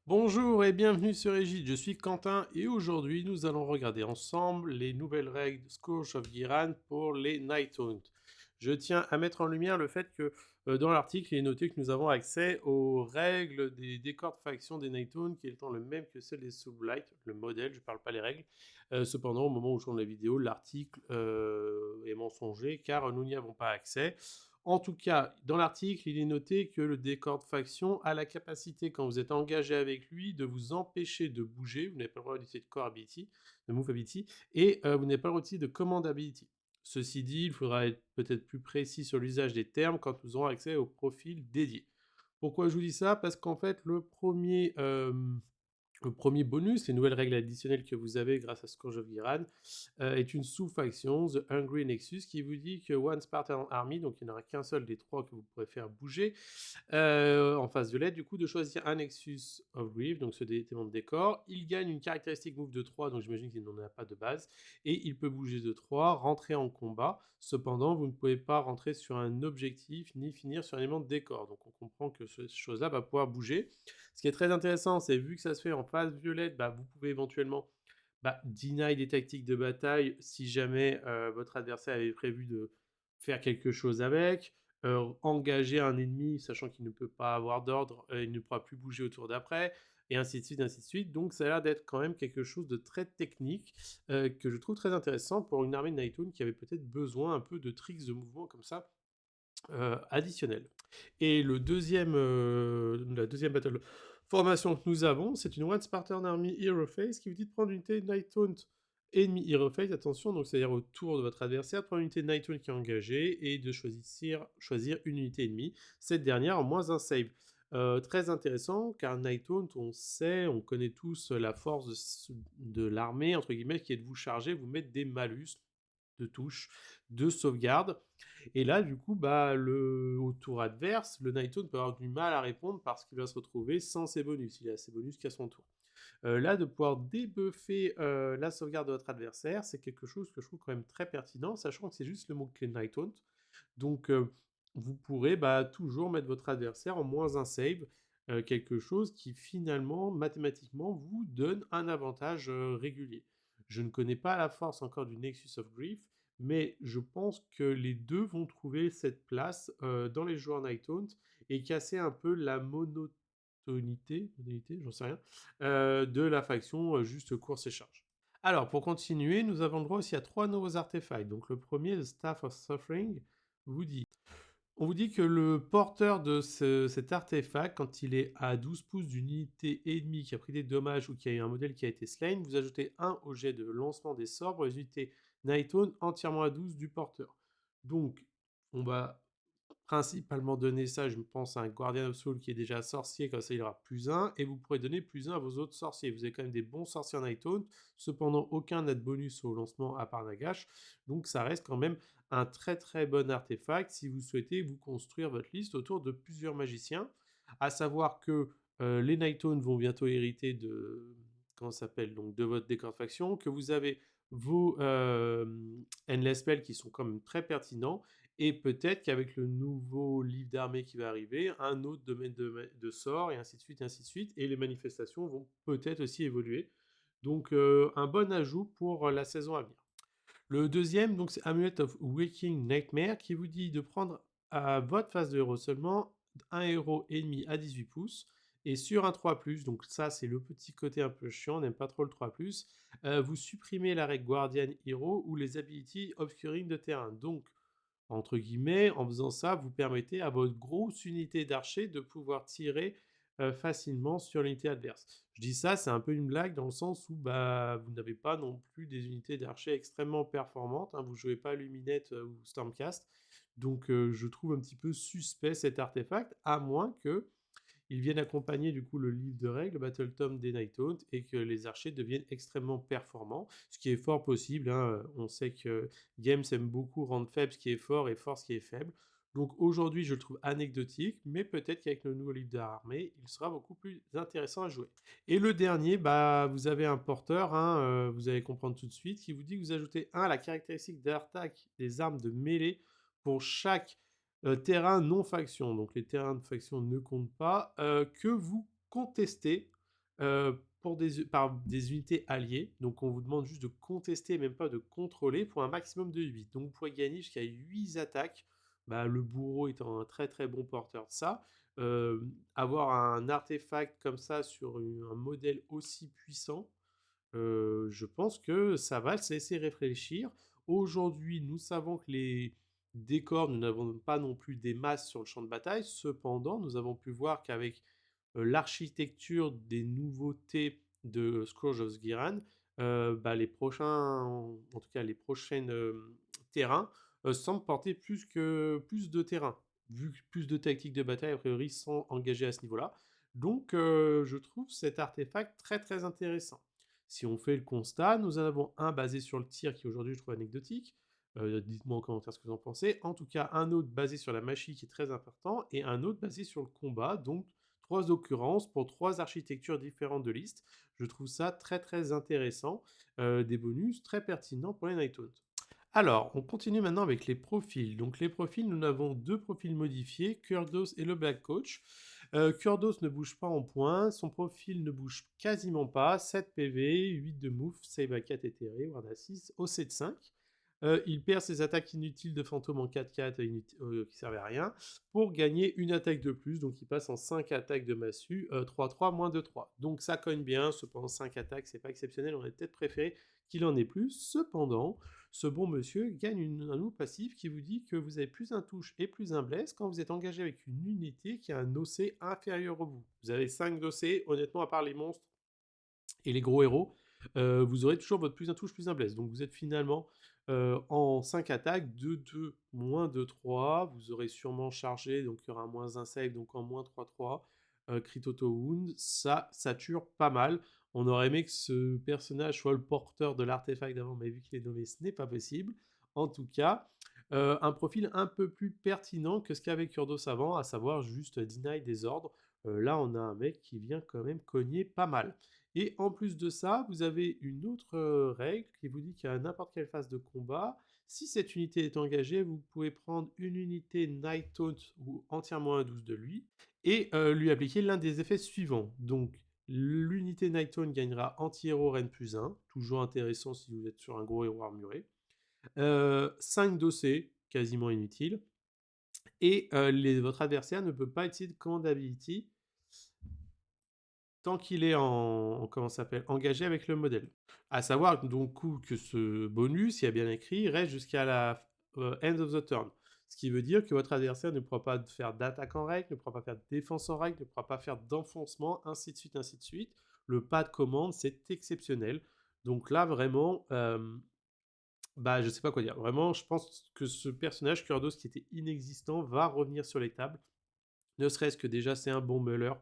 Bonjour et bienvenue sur Egide, je suis Quentin et aujourd'hui nous allons regarder ensemble les nouvelles règles de Scourge of Ghiran pour les Nighthunt. Je tiens à mettre en lumière le fait que dans l'article il est noté que nous avons accès aux règles des décors de faction des Nighthunt qui étant le même que celles des Soulblight, le modèle, je ne parle pas les règles. Cependant au moment où je tourne la vidéo, l'article est mensonger car nous n'y avons pas accès. En tout cas, dans l'article, il est noté que le décor de faction a la capacité, quand vous êtes engagé avec lui, de vous empêcher de bouger. Vous n'avez pas le droit d'utiliser de core ability, de move ability, et vous n'avez pas le droit d'utiliser de command ability. Ceci dit, il faudra être peut-être plus précis sur l'usage des termes quand nous aurons accès au profil dédié. Pourquoi je vous dis ça? Parce qu'en fait, le premier bonus, les nouvelles règles additionnelles que vous avez grâce à Scourge of Ghiran, est une sous-faction, The Hungry Nexus, qui vous dit que One Spartan Army, donc il n'y en aura qu'un seul des trois que vous pourrez faire bouger, en phase violette, du coup, de choisir un Nexus of Grief, donc ce élément de décor. Il gagne une caractéristique move de 3, donc j'imagine qu'il n'en a pas de base, et il peut bouger de 3, rentrer en combat. Cependant, vous ne pouvez pas rentrer sur un objectif ni finir sur un élément de décor. Donc on comprend que cette chose-là va pouvoir bouger. Ce qui est très intéressant, c'est vu que ça se fait en phase violette, vous pouvez éventuellement deny des tactiques de bataille si jamais votre adversaire avait prévu de faire quelque chose avec, engager un ennemi sachant qu'il ne peut pas avoir d'ordre, il ne pourra plus bouger au tour d'après, et ainsi de suite, ainsi de suite. Donc ça a l'air d'être quand même quelque chose de très technique que je trouve très intéressant pour une armée de Nightone qui avait peut-être besoin un peu de tricks de mouvement comme ça additionnels. Et la deuxième battle formation que nous avons, c'est une One Spartan Army Hero Phase qui vous dit de prendre une unité Nighthaunt ennemi Hero Phase, attention, donc c'est-à-dire au tour de votre adversaire, de prendre une unité Nighthaunt qui est engagée et de choisir une unité ennemie, cette dernière en moins un save. Très intéressant car Nighthaunt, on connaît tous la force de l'armée, entre guillemets, qui est de vous charger, vous mettre des malus de touche, de sauvegarde. Et là, du coup, au tour adverse, le Nighthaunt peut avoir du mal à répondre parce qu'il va se retrouver sans ses bonus. Il a ses bonus qu'à son tour. Là, de pouvoir débuffer la sauvegarde de votre adversaire, c'est quelque chose que je trouve quand même très pertinent, sachant que c'est juste le mot-clé Nighthaunt. Donc, vous pourrez toujours mettre votre adversaire en moins un save, quelque chose qui finalement, mathématiquement, vous donne un avantage régulier. Je ne connais pas la force encore du Nexus of Grief, mais je pense que les deux vont trouver cette place dans les joueurs Nighthaunt et casser un peu la monotonité, j'en sais rien, de la faction juste course et charge. Alors, pour continuer, nous avons le droit aussi à 3 nouveaux artefacts. Donc, le premier, le Staff of Suffering, vous dit on vous dit que le porteur de cet artefact, quand il est à 12 pouces d'une unité ennemie qui a pris des dommages ou qui a eu un modèle qui a été slain, vous ajoutez 1 au jet de lancement des sorts pour les unités Nighthaunt entièrement à 12 du porteur. Donc, on va principalement donner ça, je pense, à un Guardian of Soul qui est déjà sorcier, comme ça il aura plus 1, et vous pourrez donner plus 1 à vos autres sorciers. Vous avez quand même des bons sorciers en Nighthaunt, cependant aucun n'a de bonus au lancement à part Nagash, donc ça reste quand même un très très bon artefact si vous souhaitez vous construire votre liste autour de plusieurs magiciens. À savoir que les Nighthaunt vont bientôt hériter de comment ça s'appelle, donc de votre décor de faction, que vous avez vos Endless Spells qui sont quand même très pertinents, et peut-être qu'avec le nouveau livre d'armée qui va arriver, un autre domaine de sort, et ainsi de suite, et ainsi de suite, et les manifestations vont peut-être aussi évoluer. Donc un bon ajout pour la saison à venir. Le deuxième, donc, c'est Amulet of Waking Nightmare qui vous dit de prendre à votre phase de héros seulement un héros ennemi à 18 pouces et sur un 3+, donc ça c'est le petit côté un peu chiant, on n'aime pas trop le 3+, vous supprimez la règle Guardian Hero ou les abilities Obscuring de terrain. Donc, entre guillemets, en faisant ça, vous permettez à votre grosse unité d'archers de pouvoir tirer facilement sur l'unité adverse. Je dis ça, c'est un peu une blague dans le sens où vous n'avez pas non plus des unités d'archers extrêmement performantes, hein, vous ne jouez pas Luminette ou Stormcast, donc je trouve un petit peu suspect cet artefact, à moins que ils viennent accompagner du coup le livre de règles, Battle Tome des Nighthaunt, et que les archers deviennent extrêmement performants, ce qui est fort possible, hein. On sait que Games aime beaucoup rendre faible ce qui est fort et fort ce qui est faible. Donc aujourd'hui, je le trouve anecdotique, mais peut-être qu'avec le nouveau livre d'armée, il sera beaucoup plus intéressant à jouer. Et le dernier, vous avez un porteur, hein, vous allez comprendre tout de suite, qui vous dit que vous ajoutez 1 à la caractéristique d'attaque des armes de mêlée pour chaque terrain non faction, donc les terrains de faction ne comptent pas, que vous contestez pour par des unités alliées. Donc on vous demande juste de contester, même pas de contrôler, pour un maximum de 8. Donc vous pourrez gagner jusqu'à 8 attaques. Bah, le bourreau étant un très très bon porteur de ça. Avoir un artefact comme ça sur un modèle aussi puissant, je pense que ça va se laisser réfléchir. Aujourd'hui, nous savons que les décors, nous n'avons pas non plus des masses sur le champ de bataille. Cependant, nous avons pu voir qu'avec l'architecture des nouveautés de Scourge of Sghiran, bah, les prochains, en tout cas les prochaines terrains, semblent porter plus de terrain, vu que plus de tactiques de bataille, a priori, sont engagées à ce niveau-là. Donc, je trouve cet artefact très très intéressant. Si on fait le constat, nous en avons un basé sur le tir qui aujourd'hui je trouve anecdotique. Dites-moi en commentaire ce que vous en pensez. En tout cas, un autre basé sur la magie qui est très important et un autre basé sur le combat. Donc, trois occurrences pour trois architectures différentes de liste. Je trouve ça très très intéressant. Des bonus très pertinents pour les Night Hunt. Alors, on continue maintenant avec les profils. Donc les profils, nous avons deux profils modifiés, Kurdos et le Black Coach. Kurdos ne bouge pas en points, son profil ne bouge quasiment pas, 7 PV, 8 de move, save à 4 éthéré, ward à 6, OC de 5. Il perd ses attaques inutiles de fantôme en 4-4 qui servaient à rien pour gagner une attaque de plus. Donc il passe en 5 attaques de massue, 3-3, moins 2-3. Donc ça cogne bien, cependant 5 attaques, c'est pas exceptionnel, on aurait peut-être préféré qu'il en ait plus. Cependant, ce bon monsieur gagne un nouveau passif qui vous dit que vous avez plus un touche et plus un bless quand vous êtes engagé avec une unité qui a un OC inférieur au vous. Vous avez 5 d'OC, honnêtement, à part les monstres et les gros héros, vous aurez toujours votre plus un touche, plus un bless. Donc vous êtes finalement en 5 attaques, 2-2, moins 2-3. Vous aurez sûrement chargé, donc il y aura un moins 1 save, donc en moins 3-3. Crit auto wound, ça tue pas mal. On aurait aimé que ce personnage soit le porteur de l'artefact d'avant, mais vu qu'il est nommé, ce n'est pas possible. En tout cas, un profil un peu plus pertinent que ce qu'avait Kurdos avant, à savoir juste deny des ordres. Là, on a un mec qui vient quand même cogner pas mal. Et en plus de ça, vous avez une autre règle qui vous dit qu'à n'importe quelle phase de combat, si cette unité est engagée, vous pouvez prendre une unité Night Taunt ou entièrement 1-12 de lui et lui appliquer l'un des effets suivants. Donc, l'unité Night Taunt gagnera anti-héros Rennes plus 1, toujours intéressant si vous êtes sur un gros héros armuré. 5 d'OC, quasiment inutile. Et votre adversaire ne peut pas utiliser de command ability tant qu'il est comment s'appelle, engagé avec le modèle. À savoir donc que ce bonus, il y a bien écrit, reste jusqu'à la end of the turn. Ce qui veut dire que votre adversaire ne pourra pas faire d'attaque en règle, ne pourra pas faire de défense en règle, ne pourra pas faire d'enfoncement, ainsi de suite, ainsi de suite. Le pas de commande, c'est exceptionnel. Donc là, vraiment, bah, je sais pas quoi dire. Vraiment, je pense que ce personnage, Kurdos, qui était inexistant, va revenir sur les tables. Ne serait-ce que déjà, c'est un bon meuler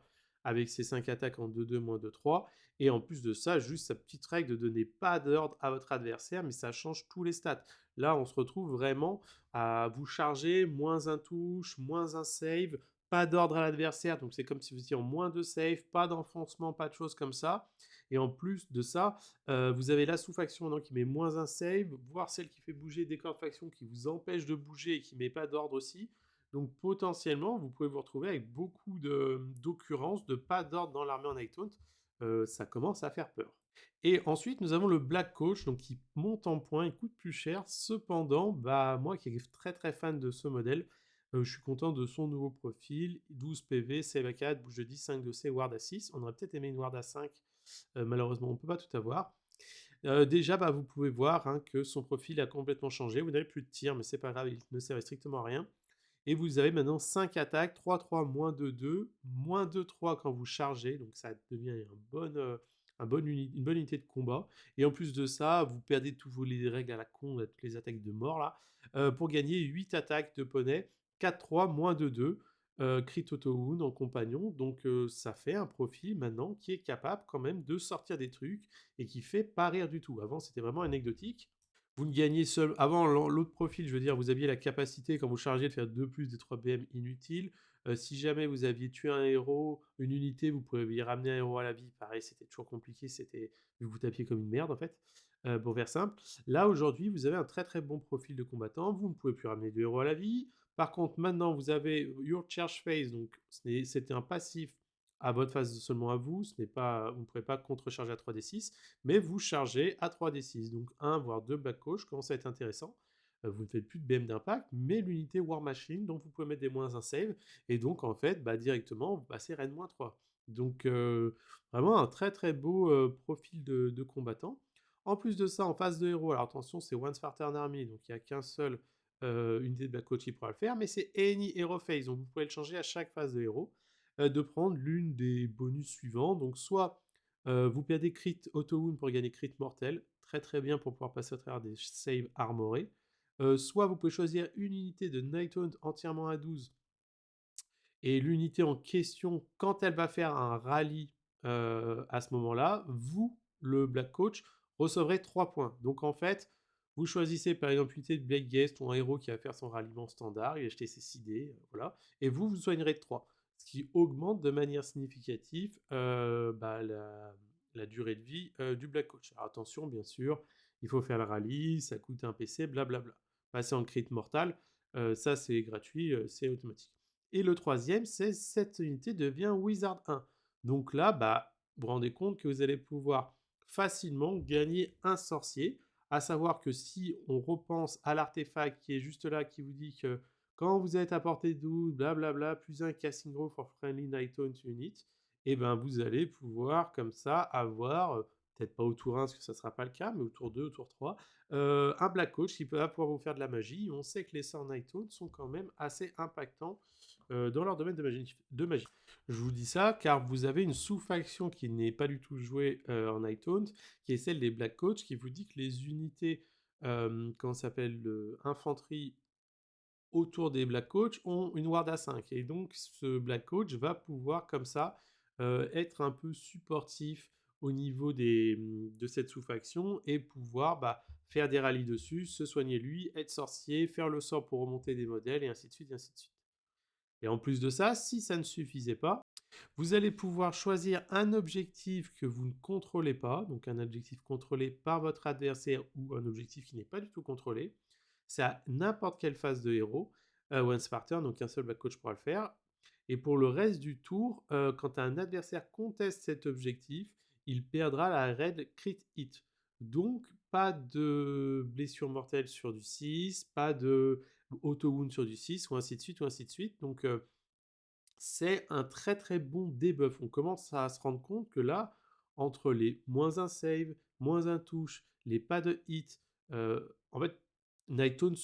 avec ses 5 attaques en 2-2, moins 2-3. Et en plus de ça, juste sa petite règle de donner pas d'ordre à votre adversaire, mais ça change tous les stats. Là, on se retrouve vraiment à vous charger, moins un touche, moins un save, pas d'ordre à l'adversaire. Donc c'est comme si vous étiez en moins de save, pas d'enfoncement, pas de choses comme ça. Et en plus de ça, vous avez la sous-faction qui met moins un save, voire celle qui fait bouger des corps de faction qui vous empêche de bouger et qui met pas d'ordre aussi. Donc potentiellement, vous pouvez vous retrouver avec beaucoup d'occurrences, de pas d'ordre dans l'armée en Night Hunt. Ça commence à faire peur. Et ensuite, nous avons le Black Coach, donc qui monte en points, il coûte plus cher. Cependant, bah, moi qui est très très fan de ce modèle, je suis content de son nouveau profil. 12 PV, save à 4, bouge de 10, 5 de C, ward à 6. On aurait peut-être aimé une ward à 5. Malheureusement, on ne peut pas tout avoir. Déjà, bah, vous pouvez voir que son profil a complètement changé. Vous n'avez plus de tir, mais c'est pas grave, il ne sert strictement à rien. Et vous avez maintenant 5 attaques, 3-3, moins 2-2, moins 2-3 quand vous chargez, donc ça devient une bonne unité de combat. Et en plus de ça, vous perdez tous les règles à la con, toutes les attaques de mort là, pour gagner 8 attaques de poney, 4-3, moins 2-2, crit auto wound en compagnon. Donc ça fait un profil maintenant qui est capable quand même de sortir des trucs et qui fait pas rire du tout. Avant, c'était vraiment anecdotique. Vous ne gagnez seul. Avant, l'autre profil, je veux dire, vous aviez la capacité, quand vous chargez, de faire 2 plus des 3 BM inutiles. Si jamais vous aviez tué un héros, une unité, vous pouviez ramener un héros à la vie. Pareil, c'était toujours compliqué, vous tapiez comme une merde en fait, pour faire simple. Là, aujourd'hui, vous avez un très très bon profil de combattant. Vous ne pouvez plus ramener de héros à la vie. Par contre, maintenant, vous avez Your Charge Phase, donc c'était un passif à votre phase seulement à vous, vous ne pourrez pas contre-charger à 3d6, mais vous chargez à 3d6. Donc 1 voire 2 Black Coach commence à être intéressant. Vous ne faites plus de BM d'impact, mais l'unité War Machine, donc vous pouvez mettre des moins 1 save, et donc en fait, directement, vous passez Reine -3. Donc vraiment un très très beau profil de combattant. En plus de ça, en phase de héros, alors attention, c'est One Spartan Army, donc il n'y a qu'un seul unité de Black Coach qui pourra le faire, mais c'est Any Hero Phase, donc vous pouvez le changer à chaque phase de héros, de prendre l'une des bonus suivants. Donc soit vous perdez crit auto-wound pour gagner crit mortel, très très bien pour pouvoir passer à travers des saves armorés. Soit vous pouvez choisir une unité de Nighthaunt entièrement à 12 et l'unité en question, quand elle va faire un rallye à ce moment-là, vous, le Black Coach, recevrez 3 points. Donc en fait, vous choisissez par exemple l'unité de Black Guest ou un héros qui va faire son ralliement standard, il a acheté ses 6 dés, voilà, et vous soignerez de 3. Ce qui augmente de manière significative la durée de vie du Black Coach. Alors attention, bien sûr, il faut faire le rallye, ça coûte un PC, blablabla. Passer en crit mortal, ça c'est gratuit, c'est automatique. Et le troisième, c'est cette unité devient Wizard 1. Donc là, vous vous rendez compte que vous allez pouvoir facilement gagner un sorcier, à savoir que si on repense à l'artefact qui est juste là, qui vous dit que quand vous êtes à portée de 12, blablabla, plus un casting row for friendly Nighthaunt unit, et ben vous allez pouvoir comme ça avoir, peut-être pas au tour 1 parce que ça ne sera pas le cas, mais au tour 2, au tour 3, un Black Coach qui va pouvoir vous faire de la magie. On sait que les sorts Nighthaunt sont quand même assez impactants dans leur domaine de magie. Je vous dis ça car vous avez une sous-faction qui n'est pas du tout jouée en Nighthaunt, qui est celle des Black Coach, qui vous dit que les unités, comment ça s'appelle, infanterie autour des Black Coach ont une ward à 5. Et donc ce Black Coach va pouvoir comme ça être un peu supportif au niveau de cette sous-faction et pouvoir faire des rallyes dessus, se soigner lui, être sorcier, faire le sort pour remonter des modèles et ainsi de suite, et ainsi de suite. Et en plus de ça, si ça ne suffisait pas, vous allez pouvoir choisir un objectif que vous ne contrôlez pas, donc un objectif contrôlé par votre adversaire ou un objectif qui n'est pas du tout contrôlé. C'est à n'importe quelle phase de héros, One Spartan, donc un seul Black Coach pourra le faire. Et pour le reste du tour, quand un adversaire conteste cet objectif, il perdra la raid Crit Hit. Donc, pas de blessure mortelle sur du 6, pas de auto-wound sur du 6, ou ainsi de suite, ou ainsi de suite. Donc, c'est un très très bon debuff. On commence à se rendre compte que là, entre les moins un save, moins un touche, les pas de hit, en fait, Nighthaunt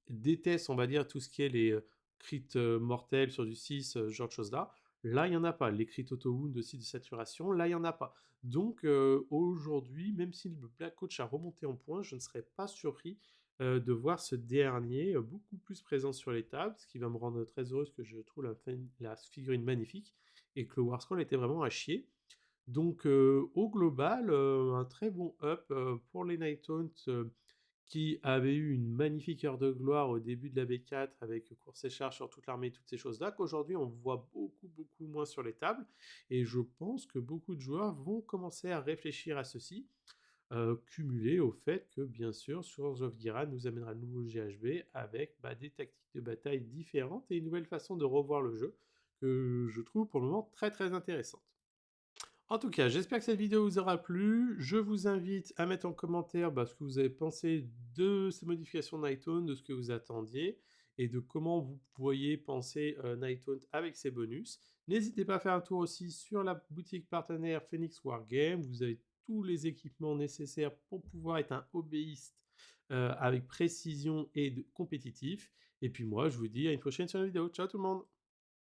déteste, on va dire, tout ce qui est les crits mortels sur du 6, ce genre de choses-là. Là, il n'y en a pas. Les crits auto-wound aussi de saturation, là, il n'y en a pas. Donc aujourd'hui, même si le Black Coach a remonté en points, je ne serais pas surpris de voir ce dernier beaucoup plus présent sur les tables, ce qui va me rendre très heureuse que je trouve la figurine magnifique et que le War Scroll était vraiment à chier. Donc au global, un très bon up pour les Nighthaunt qui avaient eu une magnifique heure de gloire au début de la B4 avec course et charge sur toute l'armée, toutes ces choses-là, qu'aujourd'hui on voit beaucoup beaucoup moins sur les tables. Et je pense que beaucoup de joueurs vont commencer à réfléchir à ceci cumulé au fait que, bien sûr, Source of Giran nous amènera le nouveau GHB avec des tactiques de bataille différentes et une nouvelle façon de revoir le jeu que je trouve pour le moment très très intéressante. En tout cas, j'espère que cette vidéo vous aura plu. Je vous invite à mettre en commentaire ce que vous avez pensé de ces modifications de Nighthaunt, de ce que vous attendiez et de comment vous pourriez penser Nighthaunt avec ses bonus. N'hésitez pas à faire un tour aussi sur la boutique partenaire Phoenix Wargame. Vous avez tous les équipements nécessaires pour pouvoir être un hobbyiste avec précision et compétitif. Et puis moi, je vous dis à une prochaine sur la vidéo. Ciao tout le monde!